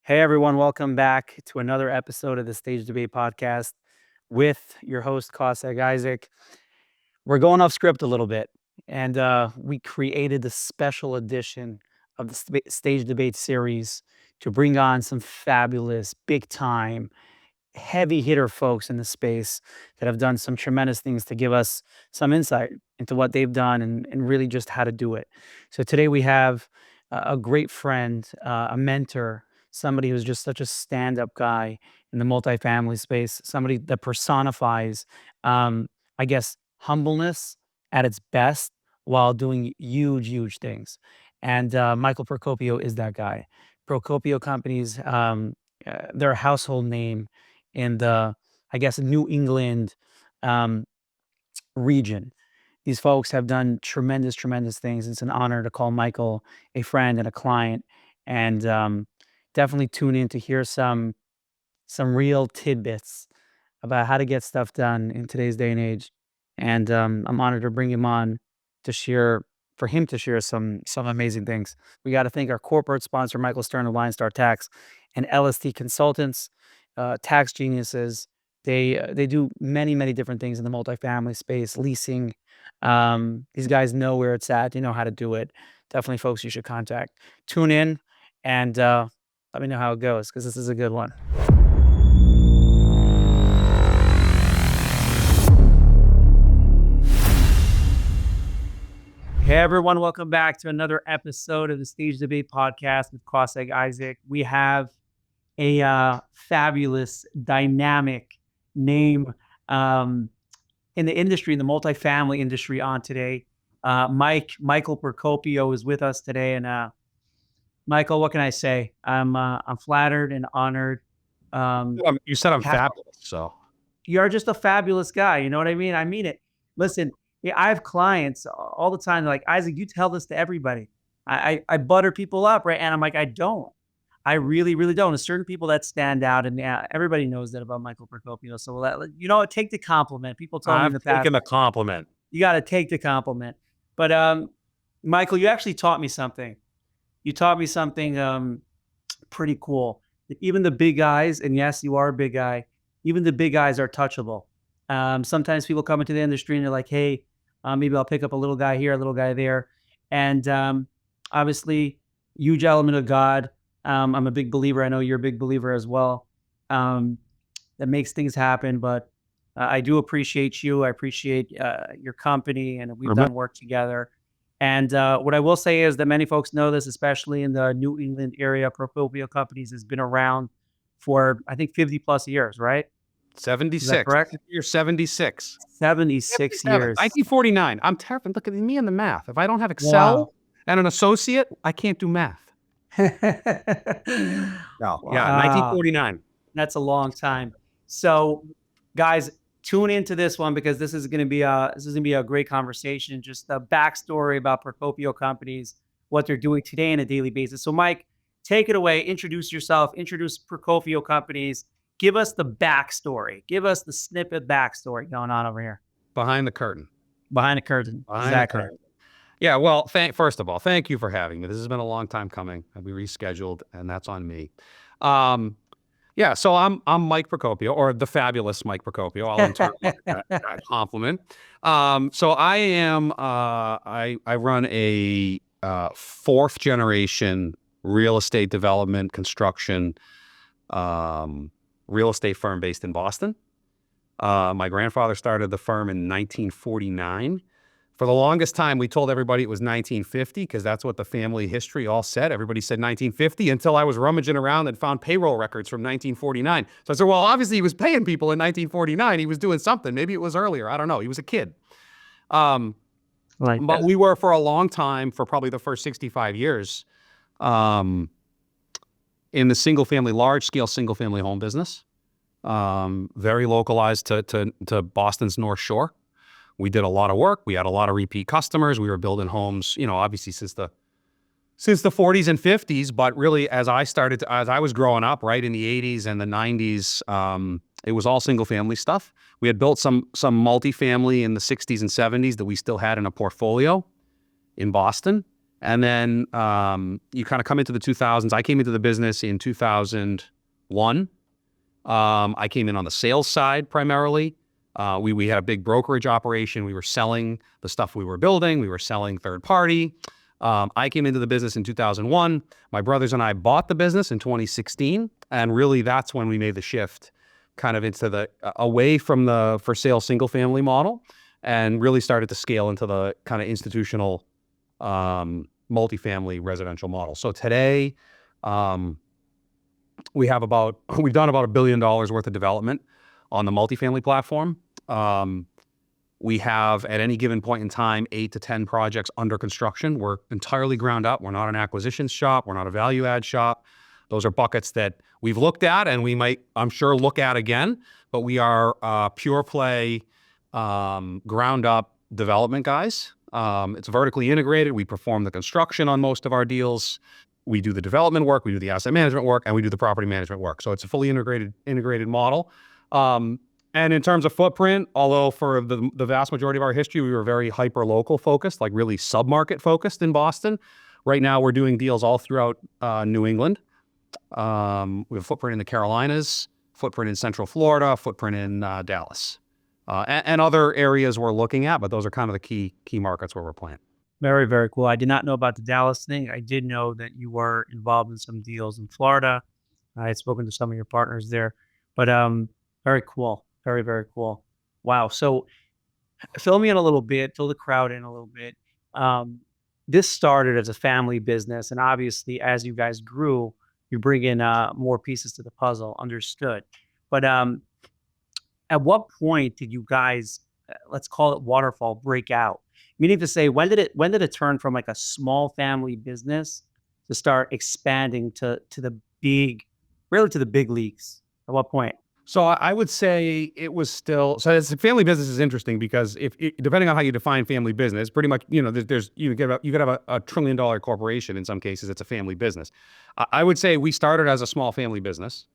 Hey everyone, welcome back to another episode of the Stage Debate Podcast with your host, Isaac. We're going off script a little bit, and we created the special edition of the Stage Debate series to bring on some fabulous, big time, heavy hitter folks in the space that have done some tremendous things to give us some insight into what they've done and really just how to do it. So today we have a great friend, a mentor, somebody who's just such a stand-up guy in the multifamily space, somebody that personifies, I guess, humbleness at its best while doing huge, huge things. And Michael Procopio is that guy. Procopio Companies, they're a household name in the, I guess, New England um, region. These folks have done tremendous, tremendous things. It's an honor to call Michael a friend and a client, and definitely tune in to hear some real tidbits about how to get stuff done in today's day and age. And I'm honored to bring him on to share for him to share some amazing things. We got to thank our corporate sponsor, Michael Stern of Lionstar Tax, and LST Consultants, tax geniuses. They do many different things in the multifamily space, leasing. These guys know where it's at. They know how to do it. Definitely, folks, you should contact. Tune in and let me know how it goes because this is a good one. Hey everyone, welcome back to another episode of the Stage Debate Podcast with Isaac. We have a fabulous, dynamic name in the industry, in the multifamily industry on today. Michael Procopio is with us today. And Michael, what can I say? I'm flattered and honored. You said I'm fabulous, so. You're just a fabulous guy. You know what I mean? I mean it. Listen, I have clients all the time. They're like, Isaac, you tell this to everybody. I butter people up, right? And I'm like, I don't. I really, really don't. There's certain people that stand out, and everybody knows that about Michael Procopio. So take the compliment. People told me in the past. I'm taking the compliment. You got to take the compliment. But Michael, you actually taught me something. You taught me something pretty cool. Even the big guys, and yes, you are a big guy. Even the big guys are touchable. Sometimes people come into the industry and they're like, hey, maybe I'll pick up a little guy here, a little guy there. And obviously, huge element of God. I'm a big believer. I know you're a big believer as well. That makes things happen. But I do appreciate you. I appreciate your company, and we've done work together. And what I will say is that many folks know this, especially in the New England area. Procopio Companies has been around for, I think, 50 plus years, right? 76. Is that correct? You're 76. 76 years. 1949. I'm terrible. Look at me in the math. If I don't have Excel and an associate, I can't do math. No. Yeah, 1949. That's a long time. So, guys, tune into this one because this is going to be a great conversation. Just the backstory about Procopio Companies, what they're doing today on a daily basis. So, Mike, take it away. Introduce yourself. Introduce Procopio Companies. Give us the backstory. Give us the snippet backstory going on over here. Behind the curtain. Behind the curtain. Exactly. The curtain. Yeah, well, first of all, thank you for having me. This has been a long time coming. We rescheduled, and that's on me. Yeah, so I'm Mike Procopio, or the fabulous Mike Procopio. I'll internalize that compliment. So I am. I run a fourth generation real estate development construction real estate firm based in Boston. My grandfather started the firm in 1949. For the longest time, we told everybody it was 1950 because that's what the family history all said. Everybody said 1950 until I was rummaging around and found payroll records from 1949. So I said, well, obviously he was paying people in 1949. He was doing something. Maybe it was earlier. I don't know. He was a kid. But we were for a long time, for probably the first 65 years, in the large-scale single-family home business, very localized to Boston's North Shore. We did a lot of work. We had a lot of repeat customers. We were building homes, obviously since the 40s and 50s. But really, as I was growing up, right in the 80s and the 90s, it was all single-family stuff. We had built some multifamily in the 60s and 70s that we still had in a portfolio in Boston. And then you kind of come into the 2000s. I came into the business in 2001. I came in on the sales side primarily. We had a big brokerage operation. We were selling the stuff we were building. We were selling third party. I came into the business in 2001. My brothers and I bought the business in 2016. And really that's when we made the shift kind of into the away from the for sale single family model and really started to scale into the kind of institutional multifamily residential model. So today, we've done about $1 billion worth of development on the multifamily platform. We have at any given point in time, 8 to 10 projects under construction. We're entirely ground up. We're not an acquisitions shop. We're not a value add shop. Those are buckets that we've looked at and we might, I'm sure, look at again, but we are pure play, ground up development guys. It's vertically integrated. We perform the construction on most of our deals. We do the development work, we do the asset management work, and we do the property management work. So it's a fully integrated model. And in terms of footprint, although for the vast majority of our history, we were very hyper local focused, like really submarket focused in Boston. Right now, we're doing deals all throughout New England. We have a footprint in the Carolinas, footprint in Central Florida, footprint in Dallas, and other areas we're looking at, but those are kind of the key markets where we're playing. Very, very cool. I did not know about the Dallas thing. I did know that you were involved in some deals in Florida. I had spoken to some of your partners there, but very cool. Very, very cool. Wow. So fill me in a little bit, fill the crowd in a little bit. This started as a family business, and obviously, as you guys grew, you bring in more pieces to the puzzle. Understood. But at what point did you guys, let's call it waterfall, break out? Meaning to say, when did it turn from like a small family business to start expanding to the big, really to the big leagues? At what point? So I would say it was still, so as a family business is interesting because depending on how you define family business, pretty much, you know, you could have a $1 trillion corporation. In some cases, it's a family business. I would say we started as a small family business.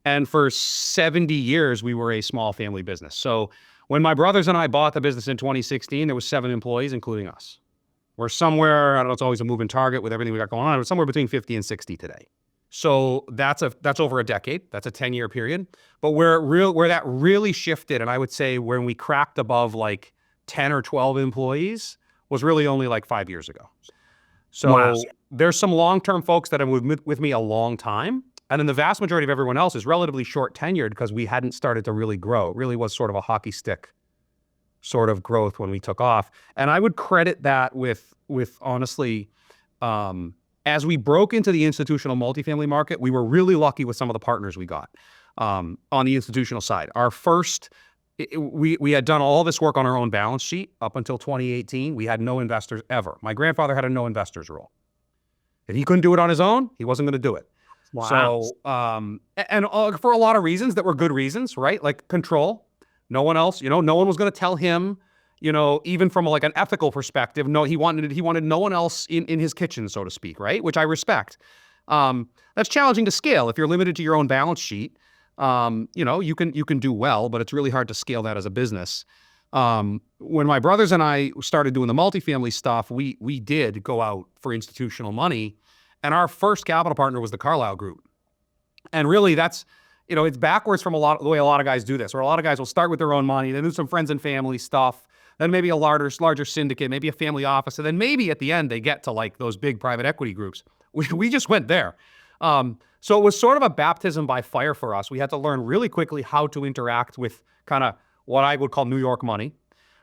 And for 70 years, we were a small family business. So when my brothers and I bought the business in 2016, there was 7 employees, including us. We're somewhere, I don't know, it's always a moving target with everything we got going on. We're somewhere between 50 and 60 today. So that's over a decade. That's a 10-year period. But where that really shifted, and I would say when we cracked above like 10 or 12 employees was really only like 5 years ago. So Wow. there's some long-term folks that have with me a long time. And then the vast majority of everyone else is relatively short tenured because we hadn't started to really grow. It really was sort of a hockey stick sort of growth when we took off. And I would credit that with honestly, as we broke into the institutional multifamily market, we were really lucky with some of the partners we got on the institutional side. Our first, we had done all this work on our own balance sheet up until 2018. We had no investors ever. My grandfather had a no investors rule. If he couldn't do it on his own, he wasn't going to do it. Wow. So, and for a lot of reasons that were good reasons, right? Like control. No one else, no one was going to tell him, even from like an ethical perspective, no, he wanted no one else in his kitchen, so to speak, right? Which I respect. That's challenging to scale. If you're limited to your own balance sheet, you can do well, but it's really hard to scale that as a business. When my brothers and I started doing the multifamily stuff, we did go out for institutional money, and our first capital partner was the Carlyle Group. And really that's, it's backwards from the way a lot of guys do this, where a lot of guys will start with their own money, then do some friends and family stuff, then maybe a larger syndicate, maybe a family office, and then maybe at the end they get to like those big private equity groups. We just went there. So it was sort of a baptism by fire for us. We had to learn really quickly how to interact with kind of what I would call New York money.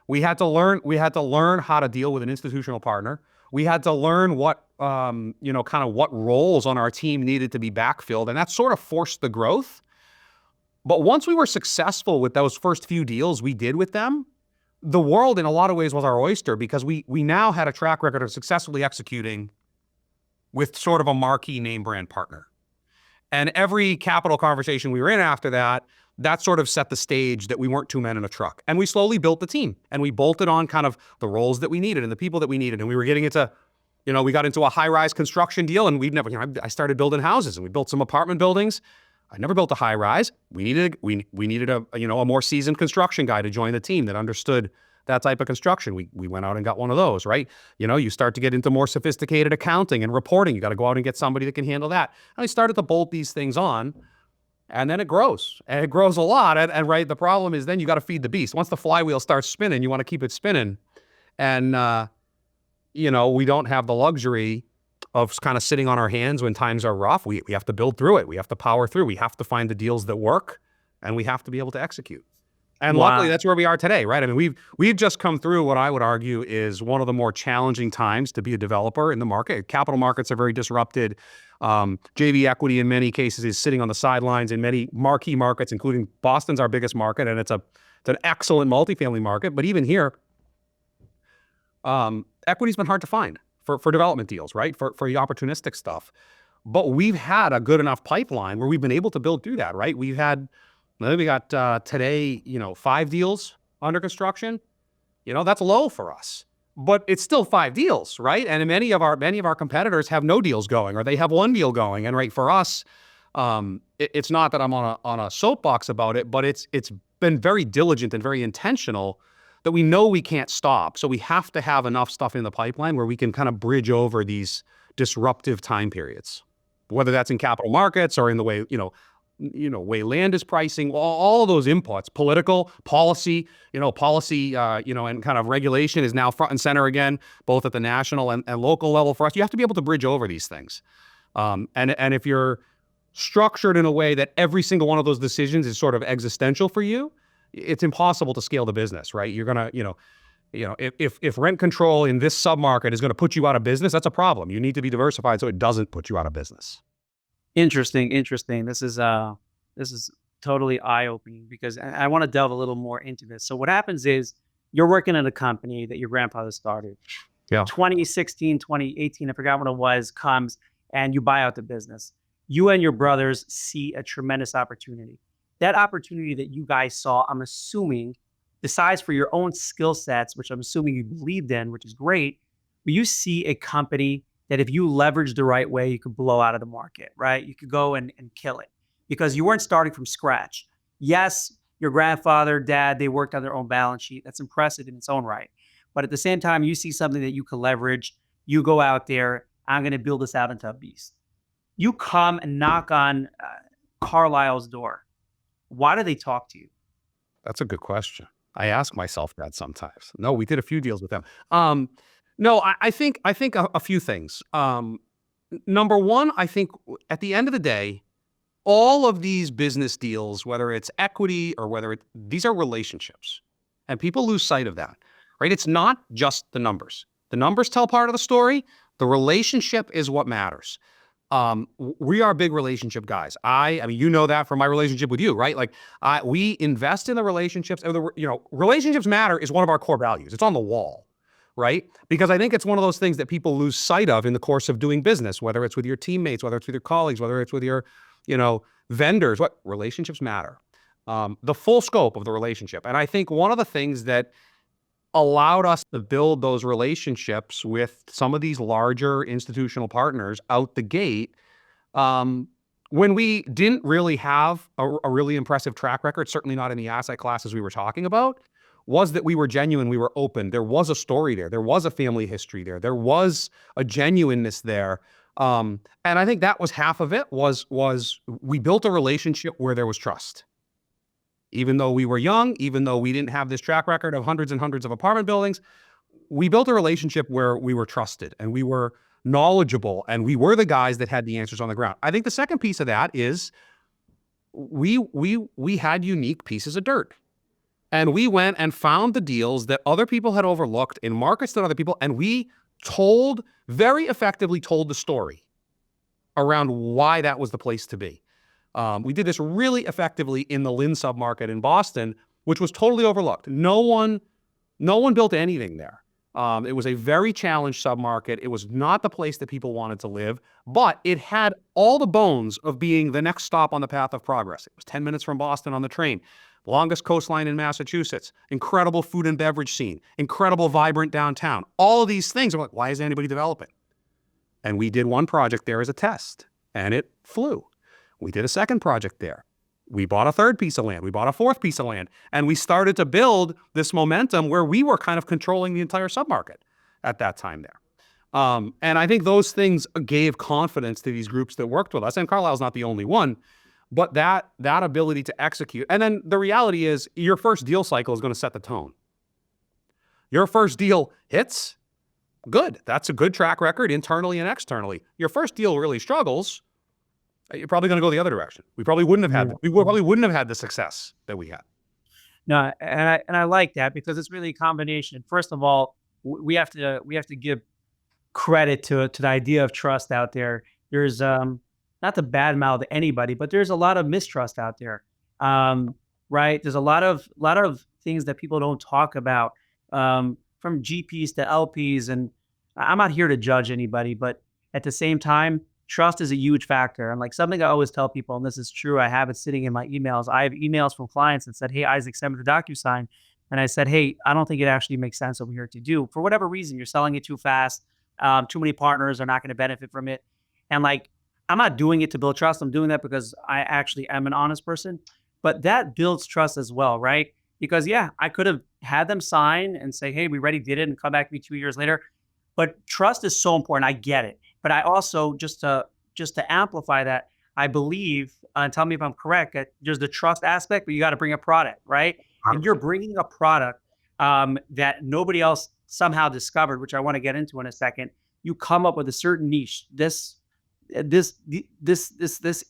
We had to learn how to deal with an institutional partner. We had to learn what, kind of what roles on our team needed to be backfilled, and that sort of forced the growth. But once we were successful with those first few deals we did with them, the world in a lot of ways was our oyster because we now had a track record of successfully executing with sort of a marquee name brand partner. And every capital conversation we were in after that sort of set the stage that we weren't 2 men in a truck. And we slowly built the team and we bolted on kind of the roles that we needed and the people that we needed. And we were getting into, we got into a high-rise construction deal, and I started building houses and we built some apartment buildings. I never built a high rise. We needed a more seasoned construction guy to join the team that understood that type of construction. We went out and got one of those, right? You start to get into more sophisticated accounting and reporting. You got to go out and get somebody that can handle that. And I started to bolt these things on, and then it grows, and it grows a lot. And right, the problem is then you got to feed the beast. Once the flywheel starts spinning, you want to keep it spinning. And, we don't have the luxury of kind of sitting on our hands when times are rough. We have to build through it. We have to power through. We have to find the deals that work, and we have to be able to execute. And luckily, Wow. that's where we are today, right? I mean, we've just come through what I would argue is one of the more challenging times to be a developer in the market. Capital markets are very disrupted. JV equity in many cases is sitting on the sidelines in many marquee markets, including Boston's our biggest market, and it's an excellent multifamily market. But even here, equity's been hard to find for development deals, right? For the opportunistic stuff. But we've had a good enough pipeline where we've been able to build through that, right? We got today, 5 deals under construction. That's low for us, but it's still 5 deals, right? And many of our competitors have no deals going, or they have 1 deal going. And right, for us, it's not that I'm on a soapbox about it, but it's been very diligent and very intentional that we know we can't stop. So we have to have enough stuff in the pipeline where we can kind of bridge over these disruptive time periods, whether that's in capital markets or in the way, way land is pricing, all of those inputs, political, policy, and kind of regulation is now front and center again, both at the national and local level for us. You have to be able to bridge over these things. And if you're structured in a way that every single one of those decisions is sort of existential for you, it's impossible to scale the business, right? You're going to, if rent control in this submarket is going to put you out of business, that's a problem. You need to be diversified so it doesn't put you out of business. Interesting. This is totally eye-opening, because I want to delve a little more into this. So what happens is you're working at a company that your grandfather started. Yeah. 2016, 2018, I forgot what it was, comes and you buy out the business. You and your brothers see a tremendous opportunity. That opportunity that you guys saw, I'm assuming, besides for your own skill sets, which I'm assuming you believed in, which is great, but you see a company that if you leverage the right way, you could blow out of the market, right? You could go and kill it, because you weren't starting from scratch. Yes, your grandfather, dad, they worked on their own balance sheet. That's impressive in its own right. But at the same time, you see something that you can leverage. You go out there, I'm going to build this out into a beast. You come and knock on Carlyle's door. Why do they talk to you? That's a good question. I ask myself that sometimes. No, we did a few deals with them. No, I think a few things. Number one, I think at the end of the day, all of these business deals, whether it's equity or these are relationships, and people lose sight of that, right? It's not just the numbers. The numbers tell part of the story. The relationship is what matters. We are big relationship guys. I mean, you know that from my relationship with you, right? Like, we invest in the relationships. Relationships matter is one of our core values. It's on the wall, right? Because I think it's one of those things that people lose sight of in the course of doing business, whether it's with your teammates, whether it's with your colleagues, whether it's with your, vendors. What relationships matter? The full scope of the relationship. And I think one of the things that allowed us to build those relationships with some of these larger institutional partners out the gate, when we didn't really have a really impressive track record, certainly not in the asset classes we were talking about, was that we were genuine, we were open. There was a story there. There was a family history there. There was a genuineness there. And I think that was half of it, was we built a relationship where there was trust. Even though we were young, even though we didn't have this track record of hundreds and hundreds of apartment buildings, we built a relationship where we were trusted and we were knowledgeable and we were the guys that had the answers on the ground. I think the second piece of that is we had unique pieces of dirt. And we went and found the deals that other people had overlooked in markets that other people, and we very effectively told the story around why that was the place to be. We did this really effectively in the Lynn submarket in Boston, which was totally overlooked. No one built anything there. It was a very challenged submarket. It was not the place that people wanted to live, but it had all the bones of being the next stop on the path of progress. It was 10 minutes from Boston on the train, longest coastline in Massachusetts, incredible food and beverage scene, incredible vibrant downtown. All of these things, I'm like, why is anybody developing? And we did one project there as a test, and it flew. We did a second project there. We bought a third piece of land. We bought a fourth piece of land. And we started to build this momentum where we were kind of controlling the entire submarket at that time there. And I think those things gave confidence to these groups that worked with us. And Carlyle's not the only one, but that ability to execute. And then the reality is your first deal cycle is going to set the tone. Your first deal hits, good. That's a good track record internally and externally. Your first deal really struggles, you're probably going to go the other direction. We probably wouldn't have had the success that we had. No, and I like that because it's really a combination. First of all, we have to give credit to the idea of trust out there. There's not to badmouth anybody, but there's a lot of mistrust out there. Right? There's a lot of things that people don't talk about, from GPs to LPs, and I'm not here to judge anybody, but at the same time, trust is a huge factor. And like something I always tell people, and this is true, I have it sitting in my emails. I have emails from clients that said, "Hey, Isaac, send me the DocuSign." And I said, "Hey, I don't think it actually makes sense over here to do. For whatever reason, you're selling it too fast. Too many partners are not going to benefit from it." And like, I'm not doing it to build trust. I'm doing that because I actually am an honest person. But that builds trust as well, right? Because yeah, I could have had them sign and say, "Hey, we already did it," and come back to me 2 years later. But trust is so important. I get it. But I also, just to amplify that, I believe, and tell me if I'm correct, that there's the trust aspect, but you got to bring a product, right? And you're bringing a product that nobody else somehow discovered, which I want to get into in a second. You come up with a certain niche, this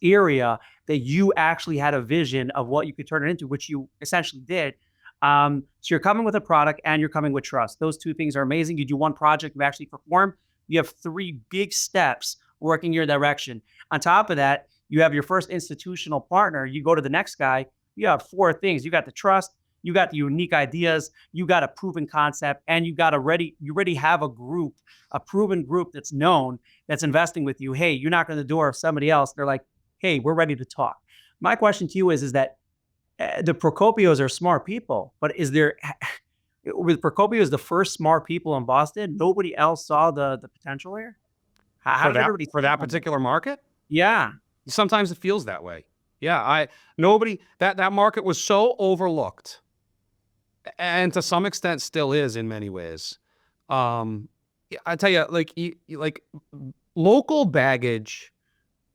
area that you actually had a vision of what you could turn it into, which you essentially did. So you're coming with a product and you're coming with trust. Those two things are amazing. You do one project, you actually perform. You have 3 big steps working your direction. On top of that, you have your first institutional partner. You go to the next guy, you have 4 things. You got the trust, you got the unique ideas, you got a proven concept, and you already have a group, a proven group that's known, that's investing with you. Hey, you knock on the door of somebody else, they're like, "Hey, we're ready to talk." My question to you is that the Procopios are smart people, but is there, with Procopio as the first smart people in Boston, nobody else saw the potential here? How did everybody For think that on it? particular market? Yeah. Sometimes it feels that way. Yeah, that market was so overlooked, and to some extent still is in many ways. Yeah, I tell you, like local baggage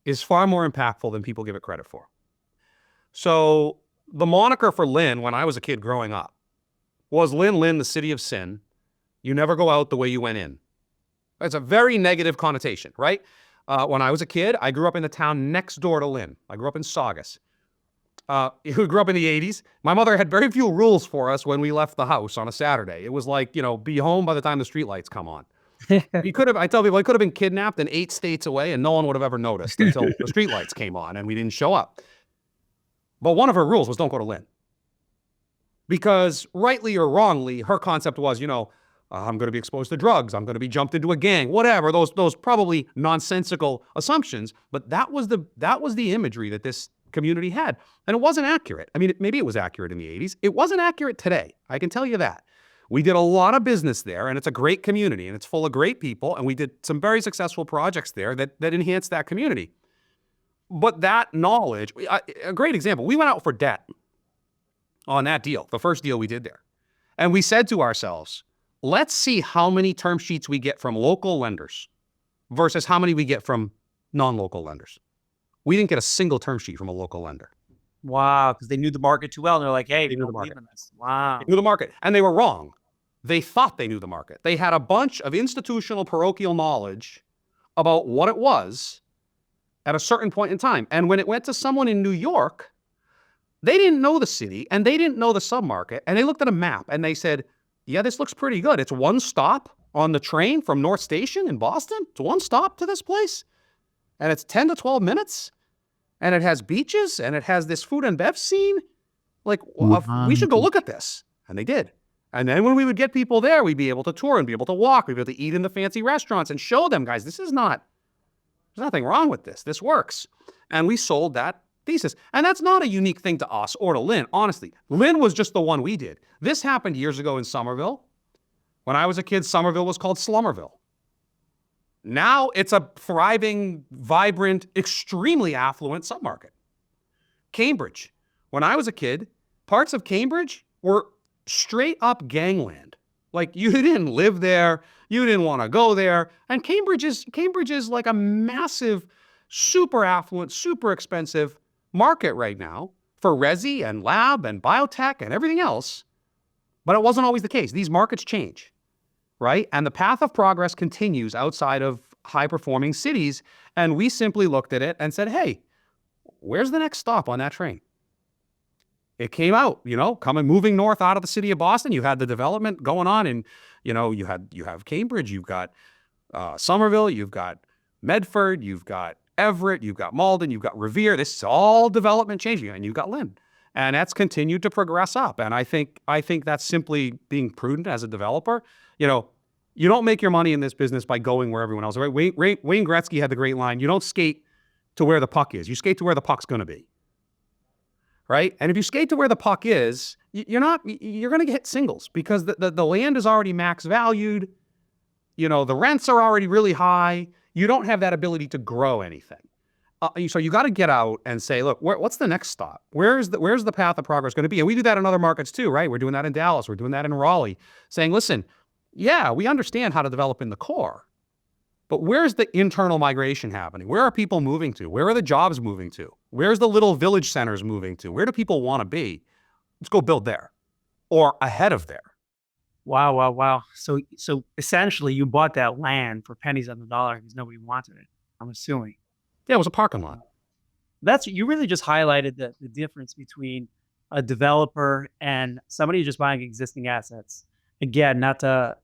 is far more impactful than people give it credit for. So the moniker for Lynn when I was a kid growing up was Lynn, Lynn, the city of sin. You never go out the way you went in. It's a very negative connotation, right? When I was a kid, I grew up in the town next door to Lynn. I grew up in Saugus. Who grew up in the 80s. My mother had very few rules for us when we left the house on a Saturday. It was like, be home by the time the streetlights come on. I tell people, I could have been kidnapped in 8 states away and no one would have ever noticed until the streetlights came on and we didn't show up. But one of her rules was don't go to Lynn. Because rightly or wrongly, her concept was, I'm going to be exposed to drugs. I'm going to be jumped into a gang, whatever, those probably nonsensical assumptions. But that was the imagery that this community had. And it wasn't accurate. I mean, maybe it was accurate in the 80s. It wasn't accurate today. I can tell you that. We did a lot of business there, and it's a great community, and it's full of great people, and we did some very successful projects there that enhanced that community. But that knowledge, a great example, we went out for debt on that deal, the first deal we did there. And we said to ourselves, let's see how many term sheets we get from local lenders versus how many we get from non-local lenders. We didn't get a single term sheet from a local lender. Wow, because they knew the market too well. And they're like, "Hey, They we knew don't the believe market. in this." Wow. They knew the market. And they were wrong. They thought they knew the market. They had a bunch of institutional parochial knowledge about what it was at a certain point in time. And when it went to someone in New York, they didn't know the city and they didn't know the submarket. And they looked at a map and they said, "Yeah, this looks pretty good. It's one stop on the train from North Station in Boston. It's one stop to this place. And it's 10 to 12 minutes. And it has beaches and it has this food and bev scene. Like, we should go look at this." And they did. And then when we would get people there, we'd be able to tour and be able to walk. We'd be able to eat in the fancy restaurants and show them, guys, there's nothing wrong with this. This works. And we sold that thesis. And that's not a unique thing to us or to Lynn, honestly. Lynn was just the one we did. This happened years ago in Somerville. When I was a kid, Somerville was called Slummerville. Now it's a thriving, vibrant, extremely affluent submarket. Cambridge. When I was a kid, parts of Cambridge were straight up gangland. Like, you didn't live there, you didn't want to go there. And Cambridge is like a massive, super affluent, super expensive market right now for resi and lab and biotech and everything else. But it wasn't always the case. These markets change, right? And the path of progress continues outside of high-performing cities. And we simply looked at it and said, hey, where's the next stop on that train? It came out, moving north out of the city of Boston. You had the development going on, and you have Cambridge, you've got Somerville, you've got Medford, you've got Everett, you've got Malden, you've got Revere. This is all development changing, and you've got Lynn, and that's continued to progress up. And I think that's simply being prudent as a developer. You don't make your money in this business by going where everyone else is. Right? Wayne Gretzky had the great line: "You don't skate to where the puck is. You skate to where the puck's going to be." Right? And if you skate to where the puck is, you're going to get singles because the land is already max valued. The rents are already really high. You don't have that ability to grow anything. So you got to get out and say, look, what's the next stop? Where's the path of progress going to be? And we do that in other markets too, right? We're doing that in Dallas. We're doing that in Raleigh, saying, listen, yeah, we understand how to develop in the core, but where's the internal migration happening? Where are people moving to? Where are the jobs moving to? Where's the little village centers moving to? Where do people want to be? Let's go build there or ahead of there. Wow. So essentially you bought that land for pennies on the dollar because nobody wanted it, I'm assuming. Yeah, it was a parking lot. You really just highlighted the difference between a developer and somebody who's just buying existing assets. Again, not to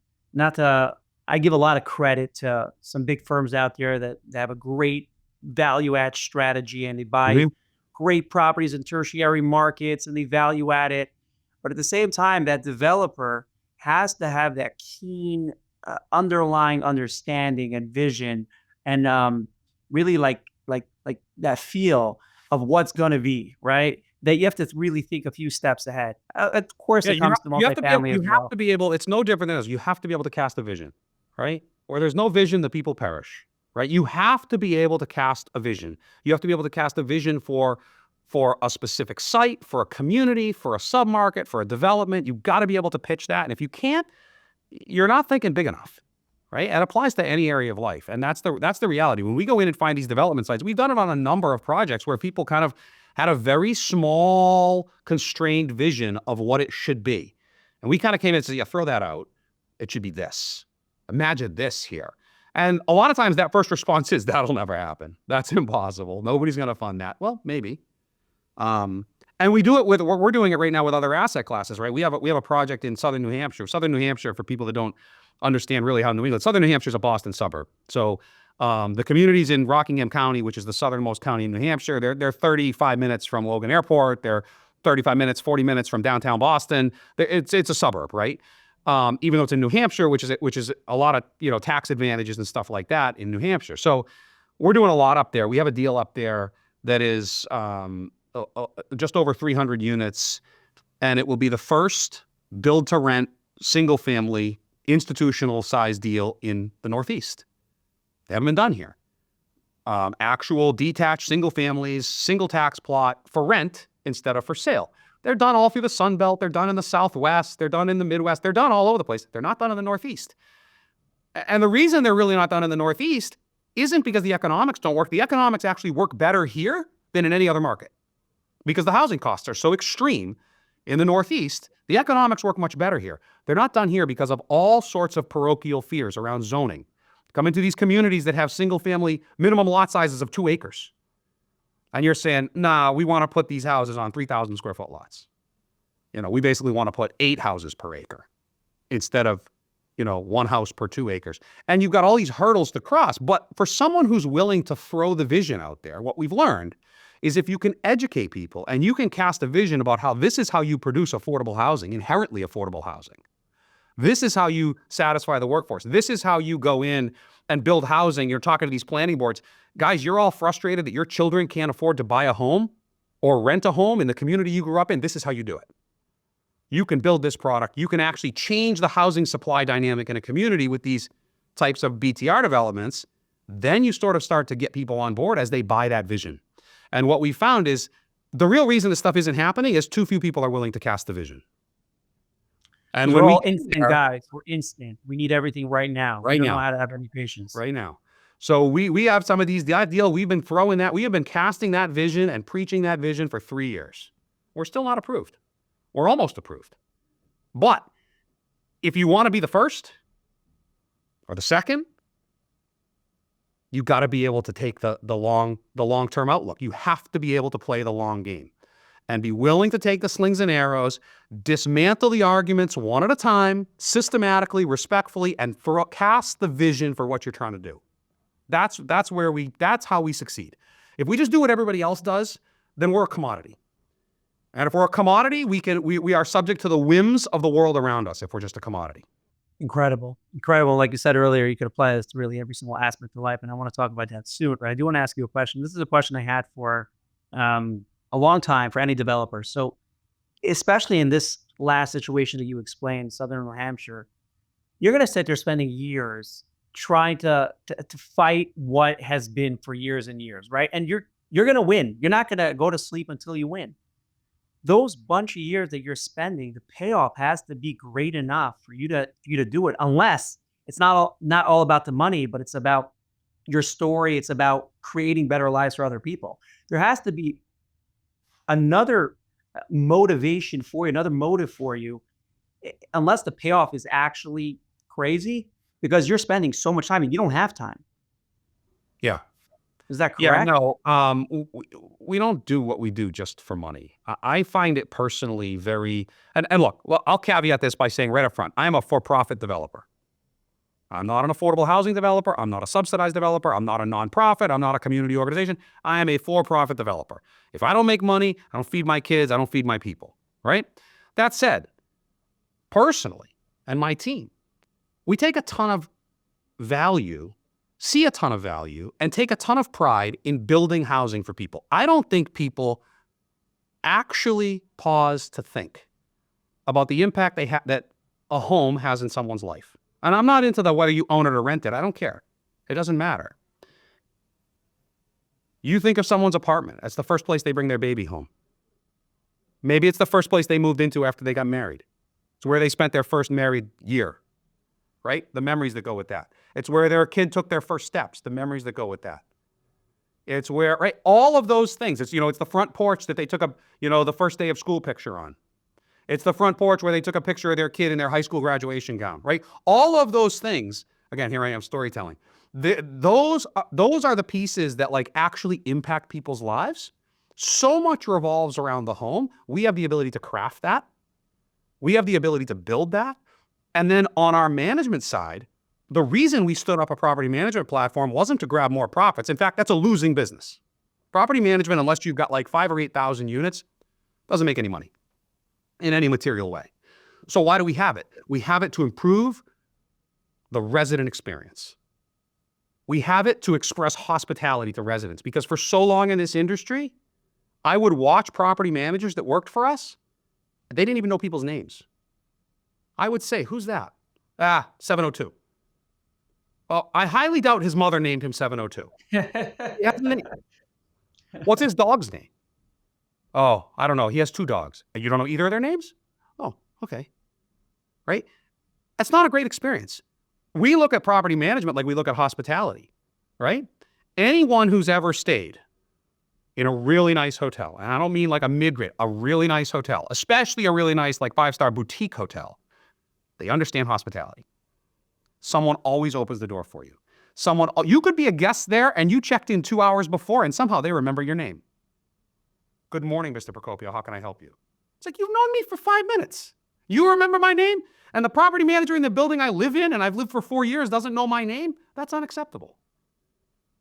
I give a lot of credit to some big firms out there that have a great value add strategy, and they buy great properties in tertiary markets and they value add it. But at the same time, that developer has to have that keen underlying understanding and vision, and really like that feel of what's going to be, right? That you have to really think a few steps ahead. Of course, it comes to multifamily as well. You have to be able, it's no different than us. You have to be able to cast a vision, right? Where there's no vision, the people perish, right? You have to be able to cast a vision. You have to be able to cast a vision for a specific site, for a community, for a submarket, for a development. You've got to be able to pitch that. And if you can't, you're not thinking big enough, right? It applies to any area of life. And that's the reality. When we go in and find these development sites, we've done it on a number of projects where people kind of had a very small, constrained vision of what it should be. And we kind of came in and said, yeah, throw that out. It should be this. Imagine this here. And a lot of times that first response is, that'll never happen. That's impossible. Nobody's going to fund that. Well, maybe. And we do it we're doing it right now with other asset classes, right? We have a project in Southern New Hampshire. Southern New Hampshire, for people that don't understand really how New England, Southern New Hampshire is a Boston suburb. So the communities in Rockingham County, which is the southernmost county in New Hampshire, they're 35 minutes from Logan Airport. They're 35 minutes, 40 minutes from downtown Boston. It's a suburb, right? Even though it's in New Hampshire, which is a lot of tax advantages and stuff like that in New Hampshire. So we're doing a lot up there. We have a deal up there that is just over 300 units, and it will be the first build-to-rent, single-family, institutional-size deal in the Northeast. They haven't been done here. Actual detached single families, single tax plot for rent instead of for sale. They're done all through the Sun Belt. They're done in the Southwest. They're done in the Midwest. They're done all over the place. They're not done in the Northeast. And the reason they're really not done in the Northeast isn't because the economics don't work. The economics actually work better here than in any other market because the housing costs are so extreme in the Northeast. The economics work much better here. They're not done here because of all sorts of parochial fears around zoning. Come into these communities that have single-family minimum lot sizes of 2 acres. And you're saying, nah, we want to put these houses on 3,000 square foot lots. We basically want to put 8 houses per acre instead of, 1 house per 2 acres. And you've got all these hurdles to cross. But for someone who's willing to throw the vision out there, what we've learned is if you can educate people and you can cast a vision about how this is how you produce affordable housing, inherently affordable housing. This is how you satisfy the workforce. This is how you go in and build housing. You're talking to these planning boards. Guys, you're all frustrated that your children can't afford to buy a home or rent a home in the community you grew up in. This is how you do it. You can build this product. You can actually change the housing supply dynamic in a community with these types of BTR developments. Then you sort of start to get people on board as they buy that vision. And what we found is The real reason this stuff isn't happening is too few people are willing to cast the vision. And Because when we're we all get instant there, guys. We're instant. We need everything right now. We right don't know now, how to have any patience. right now. So we have some of these, the ideal, we've been throwing that, we have been casting that vision and preaching that vision for 3 years. We're still not approved. We're almost approved. But if you want to be the first or the second, you got to be able to take the long-term outlook. You have to be able to play the long game and be willing to take the slings and arrows, dismantle the arguments one at a time, systematically, respectfully, and cast the vision for what you're trying to do. That's how we succeed. If we just do what everybody else does, then we're a commodity. And if we're a commodity, we are subject to the whims of the world around us if we're just a commodity. Incredible. Incredible. Like you said earlier, you could apply this to really every single aspect of life. And I want to talk about that soon. But I do want to ask you a question. This is a question I had for a long time for any developer. So, especially in this last situation that you explained, Southern New Hampshire, you're going to sit there spending years trying to fight what has been for years and years, right? And you're going to win. You're not going to go to sleep until you win. Those bunch of years that you're spending, the payoff has to be great enough for you to do it, unless it's not all about the money, but it's about your story. It's about creating better lives for other people. There has to be another motivation for you, another motive for you, unless the payoff is actually crazy, because you're spending so much time and you don't have time. Yeah. Is that Yeah, correct? no, we don't do what we do just for money. I find it personally very, and look, well, I'll caveat this by saying right up front, I am a for-profit developer. I'm not an affordable housing developer. I'm not a subsidized developer. I'm not a nonprofit. I'm not a community organization. I am a for-profit developer. If I don't make money, I don't feed my kids, I don't feed my people, right? That said, personally, and my team, we take a ton of value, see a ton of value, and take a ton of pride in building housing for people. I don't think people actually pause to think about the impact that a home has in someone's life. And I'm not into the whether you own it or rent it. I don't care. It doesn't matter. You think of someone's apartment as the first place they bring their baby home. Maybe it's the first place they moved into after they got married. It's where they spent their first married year, right? The memories that go with that. It's where their kid took their first steps, the memories that go with that. It's where, right, all of those things. It's, it's the front porch that they took the first day of school picture on. It's the front porch where they took a picture of their kid in their high school graduation gown, right? All of those things, again, here I am storytelling. Those are the pieces that like actually impact people's lives. So much revolves around the home. We have the ability to craft that. We have the ability to build that. And then on our management side, the reason we stood up a property management platform wasn't to grab more profits. In fact, that's a losing business. Property management, unless you've got like 5,000 or 8,000 units, doesn't make any money in any material way. So why do we have it? We have it to improve the resident experience. We have it to express hospitality to residents, because for so long in this industry, I would watch property managers that worked for us. They didn't even know people's names. I would say, who's that? 702. Well, I highly doubt his mother named him 702. He has a name. What's his dog's name? Oh, I don't know. He has 2 dogs. You don't know either of their names? Oh, okay. Right? That's not a great experience. We look at property management like we look at hospitality, right? Anyone who's ever stayed in a really nice hotel, and I don't mean like a mid-grade, a really nice hotel, especially a really nice like 5-star boutique hotel, they understand hospitality. Someone always opens the door for you. You could be a guest there and you checked in 2 hours before and somehow they remember your name. Good morning, Mr. Procopio. How can I help you? It's like, you've known me for 5 minutes. You remember my name? And the property manager in the building I live in and I've lived for 4 years doesn't know my name? That's unacceptable,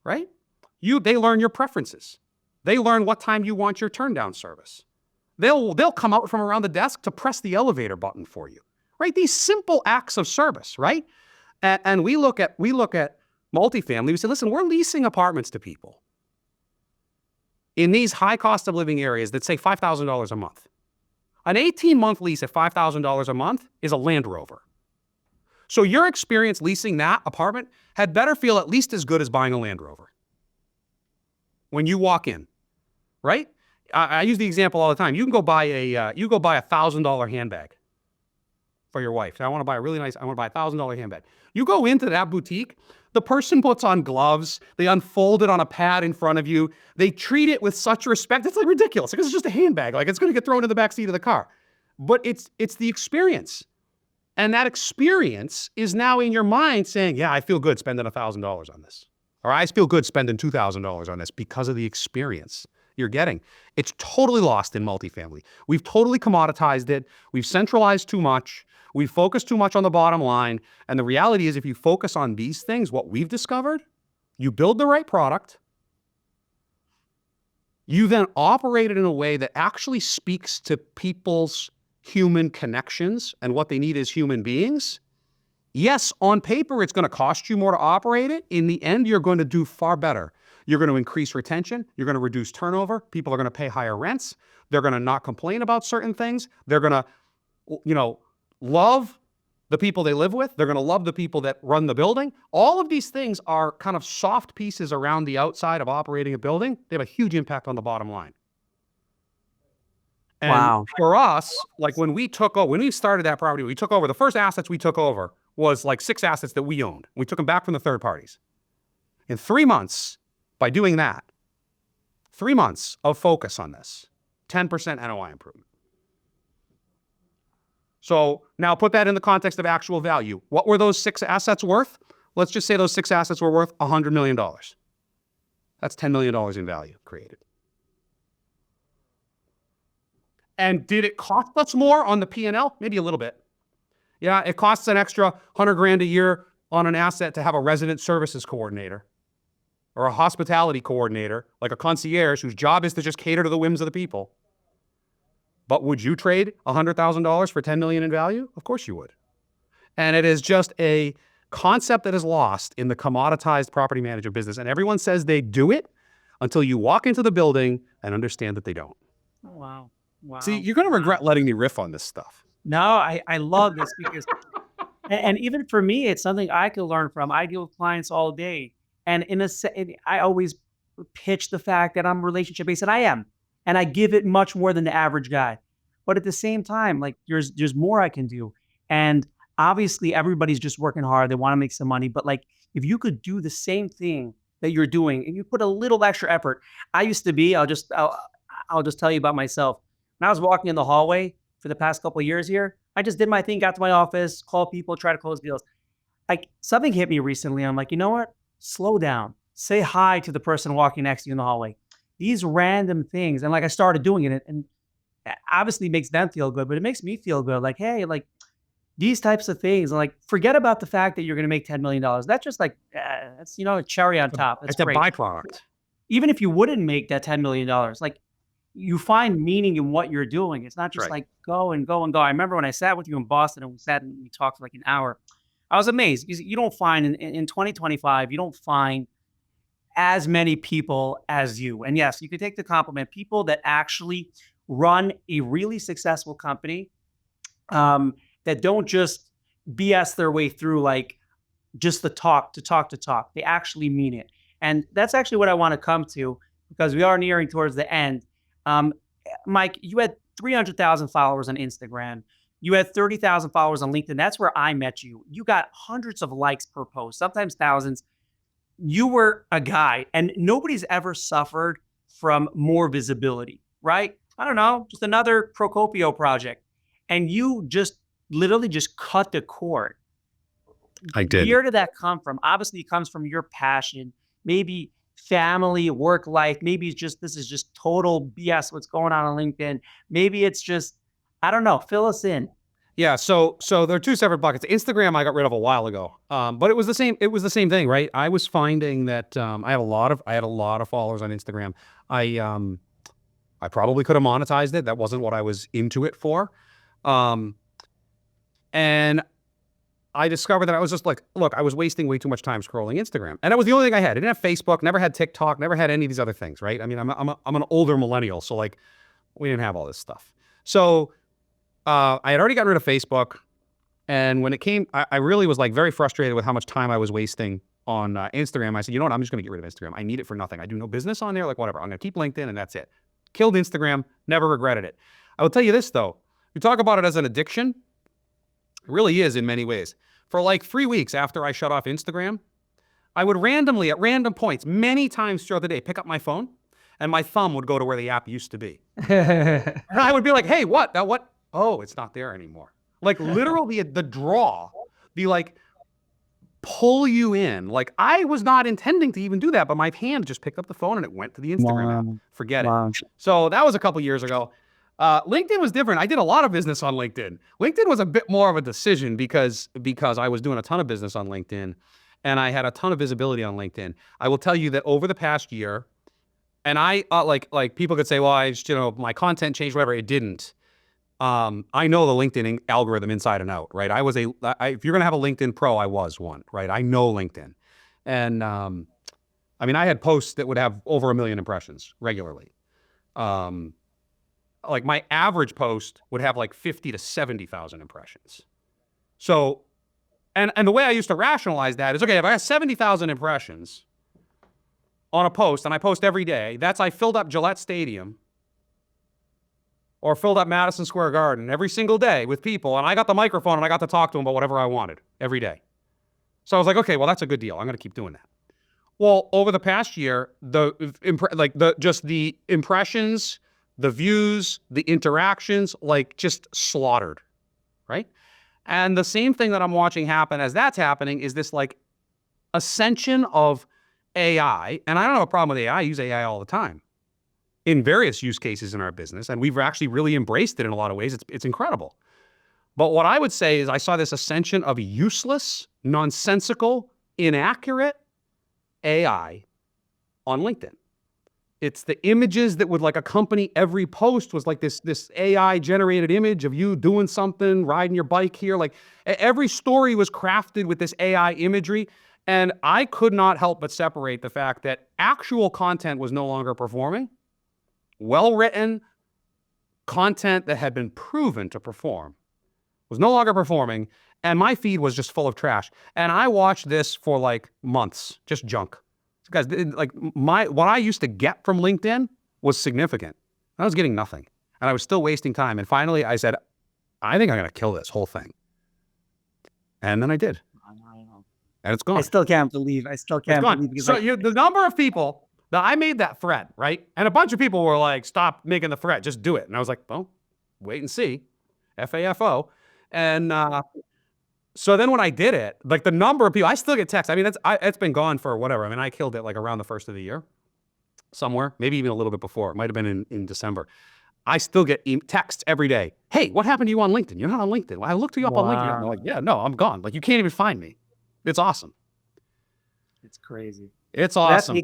right? They learn your preferences. They learn what time you want your turn down service. They'll come out from around the desk to press the elevator button for you, right? These simple acts of service, right? And we look at multifamily. We say, listen, we're leasing apartments to people in these high cost of living areas that say $5,000 a month. An 18-month lease at $5,000 a month is a Land Rover. So your experience leasing that apartment had better feel at least as good as buying a Land Rover when you walk in, right? I use the example all the time. You can go buy a $1,000 handbag for your wife. I want to buy a $1,000 handbag. You go into that boutique, the person puts on gloves, they unfold it on a pad in front of you, they treat it with such respect. It's like ridiculous because it's just a handbag. Like it's going to get thrown in the back seat of the car. But it's the experience. And that experience is now in your mind saying, yeah, I feel good spending $1,000 on this. Or I feel good spending $2,000 on this because of the experience you're getting. It's totally lost in multifamily. We've totally commoditized it. We've centralized too much. We focus too much on the bottom line. And the reality is if you focus on these things, what we've discovered, you build the right product, you then operate it in a way that actually speaks to people's human connections and what they need as human beings. Yes, on paper, it's going to cost you more to operate it. In the end, you're going to do far better. You're going to increase retention. You're going to reduce turnover. People are going to pay higher rents. They're going to not complain about certain things. They're going to, love the people they live with. They're going to love the people that run the building. All of these things are kind of soft pieces around the outside of operating a building. They have a huge impact on the bottom line. And Wow. for us, like when we started that property, we took over, the first assets we took over was like 6 assets that we owned. We took them back from the third parties. In 3 months, by doing that, 3 months of focus on this, 10% NOI improvement. So now put that in the context of actual value. What were those 6 assets worth? Let's just say those 6 assets were worth $100 million. That's $10 million in value created. And did it cost us more on the P&L? Maybe a little bit. Yeah, it costs an extra $100,000 a year on an asset to have a resident services coordinator or a hospitality coordinator, like a concierge whose job is to just cater to the whims of the people. But would you trade $100,000 for $10 million in value? Of course you would. And it is just a concept that is lost in the commoditized property management business. And everyone says they do it until you walk into the building and understand that they don't. Wow. Wow. See, you're going to regret letting me riff on this stuff. No, I love this because, and even for me, it's something I could learn from. I deal with clients all day. And I always pitch the fact that I'm relationship based, and I am. And I give it much more than the average guy. But at the same time, like there's more I can do. And obviously everybody's just working hard. They want to make some money. But like if you could do the same thing that you're doing and you put a little extra effort. I used to be, I'll just tell you about myself. When I was walking in the hallway for the past couple of years here, I just did my thing, got to my office, called people, try to close deals. Like something hit me recently. I'm like, you know what? Slow down. Say hi to the person walking next to you in the hallway. These random things. And like I started doing it and obviously makes them feel good, but it makes me feel good. Like, hey, like these types of things, and like forget about the fact that you're going to make $10 million. That's just like, that's, a cherry on top. That's it's great. a byproduct. Even if you wouldn't make that $10 million, like you find meaning in what you're doing. It's not just Right. like go and go and go. I remember when I sat with you in Boston and we sat and we talked for like an hour, I was amazed. You don't find in 2025, you don't find as many people as you. And yes, you could take the compliment, people that actually run a really successful company, that don't just BS their way through like just the talk to talk to talk. They actually mean it. And that's actually what I want to come to because we are nearing towards the end. Mike, you had 300,000 followers on Instagram. You had 30,000 followers on LinkedIn. That's where I met you. You got hundreds of likes per post, sometimes thousands. You were a guy, and nobody's ever suffered from more visibility, right? I don't know, just another Procopio project. And you just literally just cut the cord. I did. Where did that come from? Obviously, it comes from your passion, maybe family, work life. Maybe it's just, this is just total BS what's going on LinkedIn. Maybe it's just, I don't know, fill us in. Yeah, so there are 2 separate buckets. Instagram I got rid of a while ago, but it was the same thing, right? I was finding that I had a lot of followers on Instagram. I probably could have monetized it. That wasn't what I was into it for, and I discovered that I was just like, look, I was wasting way too much time scrolling Instagram, and that was the only thing I had. I didn't have Facebook, never had TikTok, never had any of these other things, right? I mean, I'm an older millennial, so like, we didn't have all this stuff. So I had already gotten rid of Facebook. And when it came, I really was like very frustrated with how much time I was wasting on Instagram. I said, you know what? I'm just going to get rid of Instagram. I need it for nothing. I do no business on there, like whatever. I'm going to keep LinkedIn and that's it. Killed Instagram, never regretted it. I will tell you this though. You talk about it as an addiction. It really is in many ways. For like 3 weeks after I shut off Instagram, I would randomly, at random points, many times throughout the day, pick up my phone and my thumb would go to where the app used to be. And I would be like, hey, what? Now what? Oh, it's not there anymore. Like literally the draw, the like pull you in. Like I was not intending to even do that, but my hand just picked up the phone and it went to the Instagram app. Forget it. So that was a couple years ago. LinkedIn was different. I did a lot of business on LinkedIn. LinkedIn was a bit more of a decision because I was doing a ton of business on LinkedIn and I had a ton of visibility on LinkedIn. I will tell you that over the past year, and I like people could say, well, I just, my content changed, whatever. It didn't. I know the LinkedIn algorithm inside and out, right? If you're going to have a LinkedIn Pro, I was one, right? I know LinkedIn. And, I mean, I had posts that would have over 1 million impressions regularly. Like my average post would have like 50 to 70,000 impressions. So, and the way I used to rationalize that is, okay, if I have 70,000 impressions on a post and I post every day, I filled up Gillette Stadium or filled up Madison Square Garden every single day with people, and I got the microphone and I got to talk to them about whatever I wanted every day. So I was like, okay, well, that's a good deal. I'm going to keep doing that. Well, over the past year, the impressions, the views, the interactions, like just slaughtered, right? And the same thing that I'm watching happen as that's happening is this like ascension of AI. And I don't have a problem with AI. I use AI all the time in various use cases in our business. And we've actually really embraced it in a lot of ways. It's incredible. But what I would say is I saw this ascension of useless, nonsensical, inaccurate AI on LinkedIn. It's the images that would like accompany every post was like this AI generated image of you doing something, riding your bike here. Like every story was crafted with this AI imagery. And I could not help but separate the fact that actual content was no longer performing. Well-written content that had been proven to perform was no longer performing. And my feed was just full of trash. And I watched this for like months, just junk. Guys, like what I used to get from LinkedIn was significant. I was getting nothing and I was still wasting time. And finally I said, I think I'm going to kill this whole thing. And then I did. And it's gone. I still can't believe. So the number of people that I made that threat, right? And a bunch of people were like, stop making the threat, just do it. And I was like, well, wait and see. FAFO. And, so then when I did it, like the number of people, I still get texts. I mean, it's been gone for whatever. I mean, I killed it like around the first of the year somewhere, maybe even a little bit before. It might've been in December. I still get texts every day. Hey, what happened to you on LinkedIn? You're not on LinkedIn. Well, I looked you up on LinkedIn. And they're like, yeah, no, I'm gone. Like you can't even find me. It's awesome. It's crazy. It's awesome.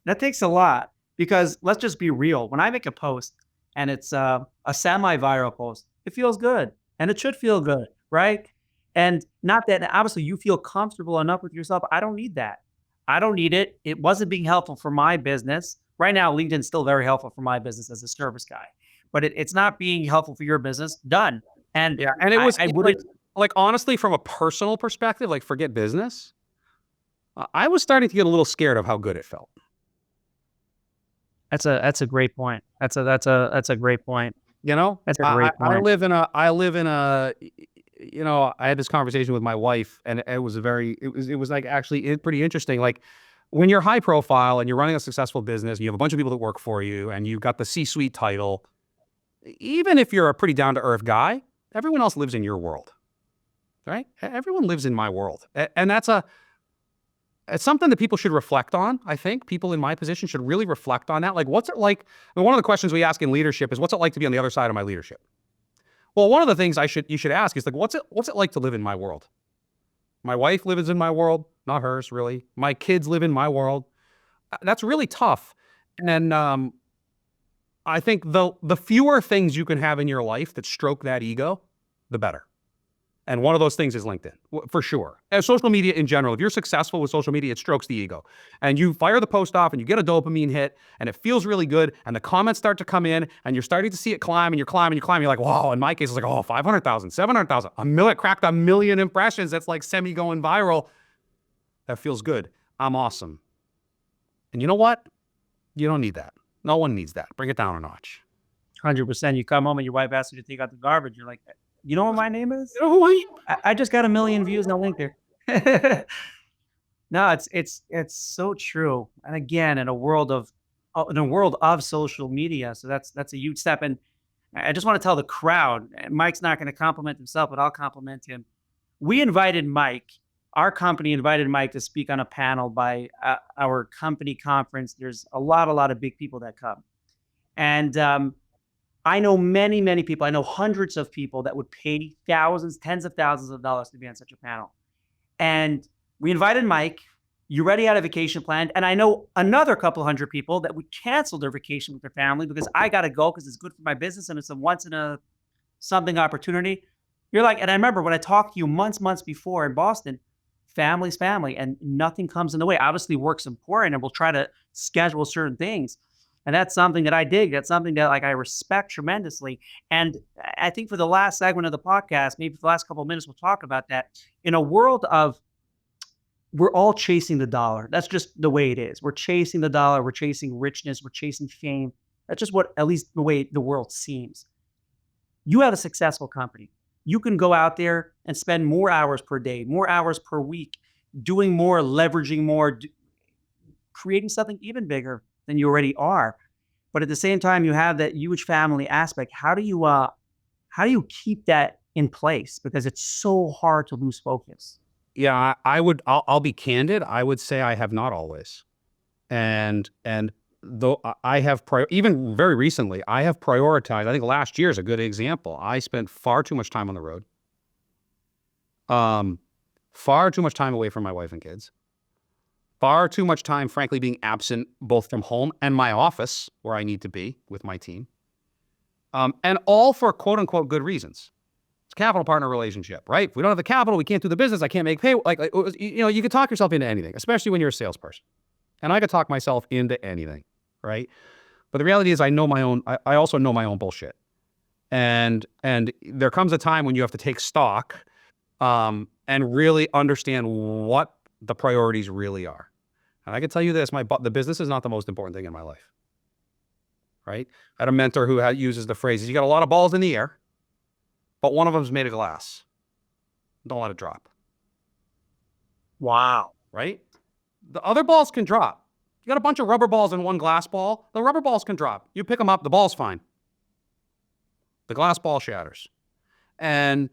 That takes a lot because let's just be real. When I make a post and it's a semi-viral post, it feels good and it should feel good, right? And not that obviously you feel comfortable enough with yourself. I don't need that. I don't need it. It wasn't being helpful for my business. Right now, LinkedIn's still very helpful for my business as a service guy, but it's not being helpful for your business. Done. And yeah, and it was like honestly, from a personal perspective, like forget business, I was starting to get a little scared of how good it felt. That's a great point. That's a great point. You know, that's a great point. I live in a. You know, I had this conversation with my wife and it was like actually pretty interesting. Like when you're high profile and you're running a successful business, and you have a bunch of people that work for you and you've got the C-suite title, even if you're a pretty down to earth guy, everyone else lives in your world, right? Everyone lives in my world. And it's something that people should reflect on. I think people in my position should really reflect on that. Like, what's it like? I mean, one of the questions we ask in leadership is what's it like to be on the other side of my leadership? Well, one of the things you should ask is like, what's it like to live in my world? My wife lives in my world, not hers really. My kids live in my world. That's really tough. And I think the fewer things you can have in your life that stroke that ego, the better. And one of those things is LinkedIn, for sure. And social media in general, if you're successful with social media, it strokes the ego. And you fire the post off and you get a dopamine hit and it feels really good and the comments start to come in and you're starting to see it climb and you're climbing. You're like, wow, in my case, it's like, oh, 500,000, 700,000, it cracked 1 million impressions. That's like semi-going viral. That feels good. I'm awesome. And you know what? You don't need that. No one needs that. Bring it down a notch. 100%. You come home and your wife asks you to take out the garbage. You're like, you know what my name is? You know who I am? I just got a million views on LinkedIn. No, it's so true. And again, in a world of social media, so that's a huge step. And I just want to tell the crowd, and Mike's not going to compliment himself, but I'll compliment him. We invited Mike, our company invited Mike to speak on a panel by our company conference. There's a lot of big people that come. And I know many, many people. I know hundreds of people that would pay thousands, tens of thousands of dollars to be on such a panel. And we invited Mike. You already had a vacation planned. And I know another couple hundred people that would cancel their vacation with their family because I got to go because it's good for my business and it's a once in a something opportunity. You're like, and I remember when I talked to you months before in Boston, family's family and nothing comes in the way. Obviously, work's important and we'll try to schedule certain things. And that's something that I dig. That's something that like I respect tremendously. And I think for the last segment of the podcast, maybe for the last couple of minutes, we'll talk about that. In a world of we're all chasing the dollar. That's just the way it is. We're chasing the dollar. We're chasing richness. We're chasing fame. That's just what, at least the way the world seems. You have a successful company. You can go out there and spend more hours per day, more hours per week, doing more, leveraging more, creating something even bigger than you already are. But at the same time, you have that huge family aspect. How do you keep that in place? Because it's so hard to lose focus. Yeah, I'll be candid. I would say I have not always. And though I have even very recently, I have prioritized, I think last year is a good example. I spent far too much time on the road. Far too much time away from my wife and kids. Far too much time, frankly, being absent both from home and my office where I need to be with my team. And all for quote unquote good reasons. It's a capital partner relationship, right? If we don't have the capital, we can't do the business. I can't make pay. You can talk yourself into anything, especially when you're a salesperson. And I could talk myself into anything, right? But the reality is I also know my own bullshit. And there comes a time when you have to take stock and really understand what the priorities really are. And I can tell you this, the business is not the most important thing in my life, right? I had a mentor who uses the phrase, you got a lot of balls in the air, but one of them's made of glass. Don't let it drop. Wow. Right? The other balls can drop. You got a bunch of rubber balls and one glass ball. The rubber balls can drop. You pick them up, the ball's fine. The glass ball shatters. And,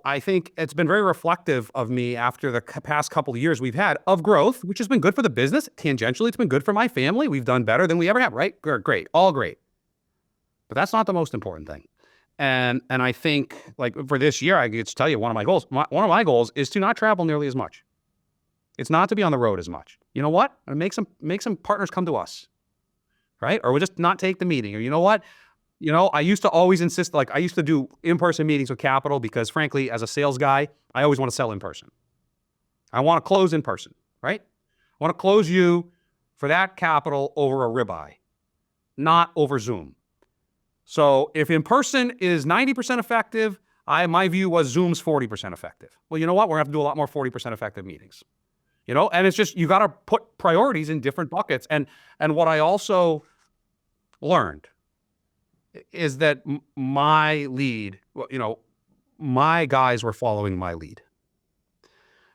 I think it's been very reflective of me after the past couple of years we've had of growth, which has been good for the business. Tangentially, it's been good for my family. We've done better than we ever have, right? Great. All great. But that's not the most important thing. And I think like for this year, I get to tell you one of my goals. One of my goals is to not travel nearly as much. It's not to be on the road as much. You know what? Make some partners come to us, right? Or we'll just not take the meeting. Or you know what? I used to always insist, like I used to do in-person meetings with capital because frankly, as a sales guy, I always want to sell in person. I want to close in person, right? I want to close you for that capital over a ribeye, not over Zoom. So if in person is 90% effective, my view was Zoom's 40% effective. Well, you know what? We're gonna have to do a lot more 40% effective meetings. And it's just, you got to put priorities in different buckets. And what I also learned is that my lead, my guys were following my lead.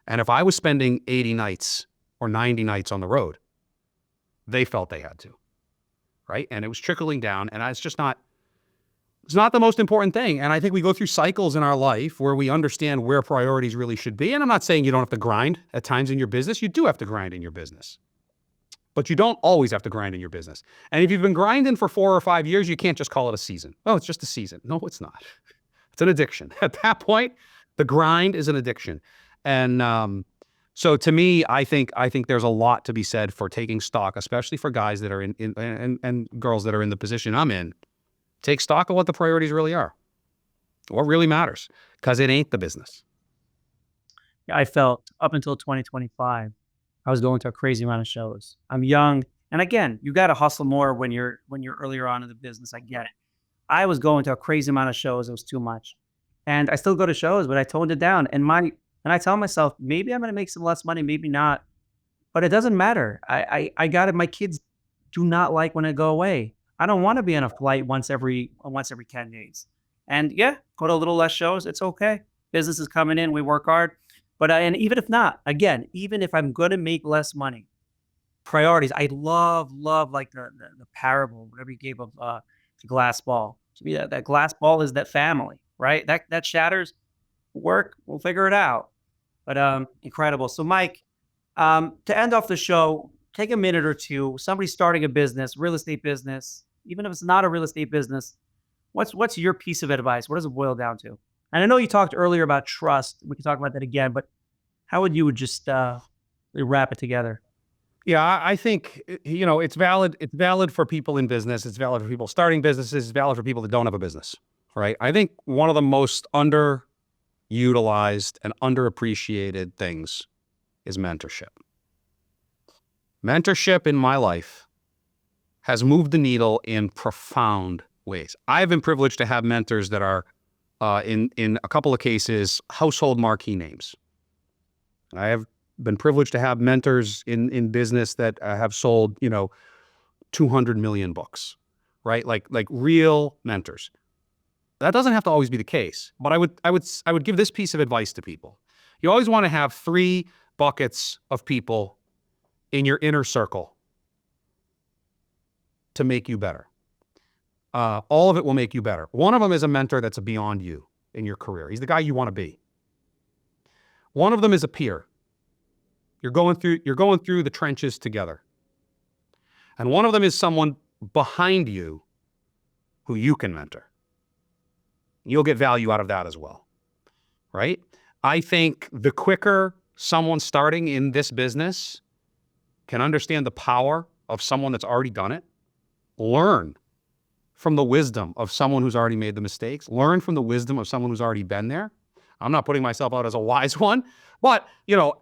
And if I was spending 80 nights or 90 nights on the road, they felt they had to, right? And it was trickling down, and it's not the most important thing. And I think we go through cycles in our life where we understand where priorities really should be. And I'm not saying you don't have to grind at times in your business. You do have to grind in your business. But you don't always have to grind in your business. And if you've been grinding for 4 or 5 years, you can't just call it a season. Oh, it's just a season. No, it's not. It's an addiction. At that point, the grind is an addiction. And so to me, I think there's a lot to be said for taking stock, especially for guys that are and girls that are in the position I'm in. Take stock of what the priorities really are, what really matters, because it ain't the business. I felt up until 2025, I was going to a crazy amount of shows. I'm young, and again, you got to hustle more when you're earlier on in the business. I get it. I was going to a crazy amount of shows. It was too much, and I still go to shows, but I toned it down. And I tell myself maybe I'm going to make some less money, maybe not, but it doesn't matter. I got it. My kids do not like when it go away. I don't want to be on a flight once every 10 days. And yeah, go to a little less shows. It's okay. Business is coming in. We work hard. But and even if not, again, even if I'm going to make less money, priorities. I love like the parable, whatever you gave of the glass ball. To me, that glass ball is that family, right? That shatters. Work. We'll figure it out. But incredible. So, Mike, to end off the show, take a minute or two. Somebody starting a business, real estate business, even if it's not a real estate business, what's your piece of advice? What does it boil down to? And I know you talked earlier about trust. We can talk about that again, but how would you just wrap it together? Yeah, I think it's valid. It's valid for people in business. It's valid for people starting businesses. It's valid for people that don't have a business, right? I think one of the most underutilized and underappreciated things is mentorship. Mentorship in my life has moved the needle in profound ways. I've been privileged to have mentors that are, in a couple of cases, household marquee names. I have been privileged to have mentors in business that have sold, 200 million books, right? Like real mentors. That doesn't have to always be the case, but I would give this piece of advice to people. You always want to have 3 buckets of people in your inner circle to make you better. All of it will make you better. One of them is a mentor that's beyond you in your career. He's the guy you want to be. One of them is a peer. You're going through the trenches together. And one of them is someone behind you who you can mentor. You'll get value out of that as well, right? I think the quicker someone starting in this business can understand the power of someone that's already done it, learn from the wisdom of someone who's already made the mistakes, learn from the wisdom of someone who's already been there. I'm not putting myself out as a wise one, but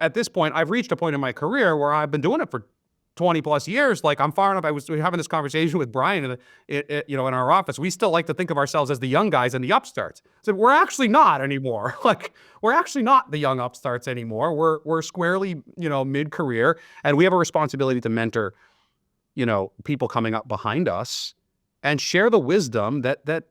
at this point, I've reached a point in my career where I've been doing it for 20 plus years. Like I'm far enough. I was having this conversation with Brian in our office. We still like to think of ourselves as the young guys and the upstarts. So we're actually not anymore. Like we're actually not the young upstarts anymore. We're squarely, mid-career, and we have a responsibility to mentor, people coming up behind us and share the wisdom that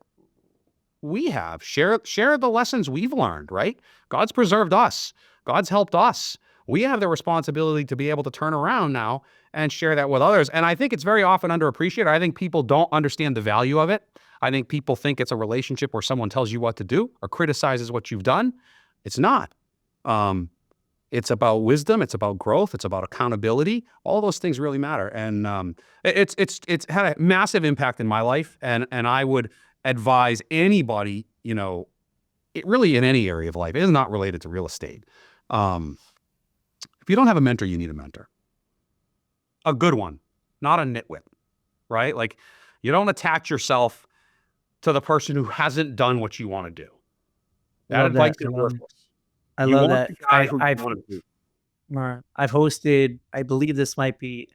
we have. Share the lessons we've learned, right? God's preserved us. God's helped us. We have the responsibility to be able to turn around now and share that with others. And I think it's very often underappreciated. I think people don't understand the value of it. I think people think it's a relationship where someone tells you what to do or criticizes what you've done. It's not. It's about wisdom. It's about growth. It's about accountability. All those things really matter. And it's had a massive impact in my life. And I would advise anybody, really in any area of life. It is not related to real estate. If you don't have a mentor, you need a mentor. A good one, not a nitwit, right? Like you don't attach yourself to the person who hasn't done what you want to do. That Love that. advice is worthless. I You love want that. the guy who you want to do. I've hosted, I believe this might be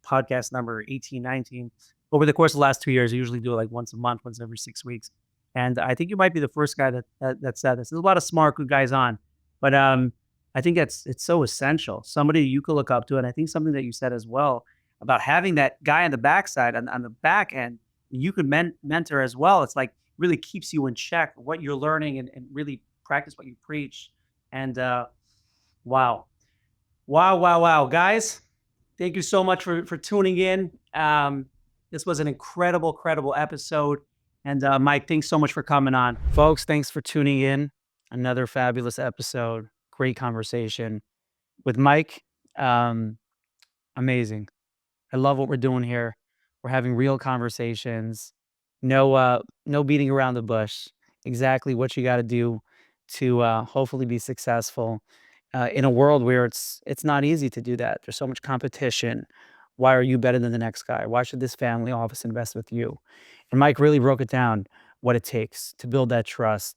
podcast number 18, 19. Over the course of the last 2 years, I usually do it like once a month, once every 6 weeks. And I think you might be the first guy that said this. There's a lot of smart, good guys on, but I think it's so essential. Somebody you could look up to, and I think something that you said as well about having that guy on the backside, on the back end, you could mentor as well. It's like really keeps you in check what you're learning and really practice what you preach. And wow, wow, guys! Thank you so much for tuning in. This was an incredible episode. And Mike, thanks so much for coming on. Folks, thanks for tuning in. Another fabulous episode. Great conversation with Mike. Amazing. I love what we're doing here. We're having real conversations. No beating around the bush. Exactly what you got to do to hopefully be successful in a world where it's not easy to do that. There's so much competition. Why are you better than the next guy? Why should this family office invest with you? And Mike really broke it down what it takes to build that trust.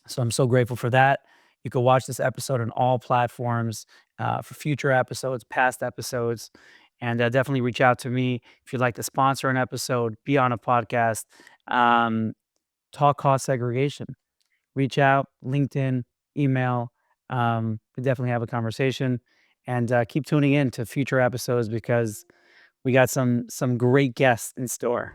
So I'm so grateful for that. You can watch this episode on all platforms for future episodes, past episodes, and definitely reach out to me if you'd like to sponsor an episode, be on a podcast, talk cost segregation. Reach out, LinkedIn, email. We definitely have a conversation, and keep tuning in to future episodes because We got some great guests in store.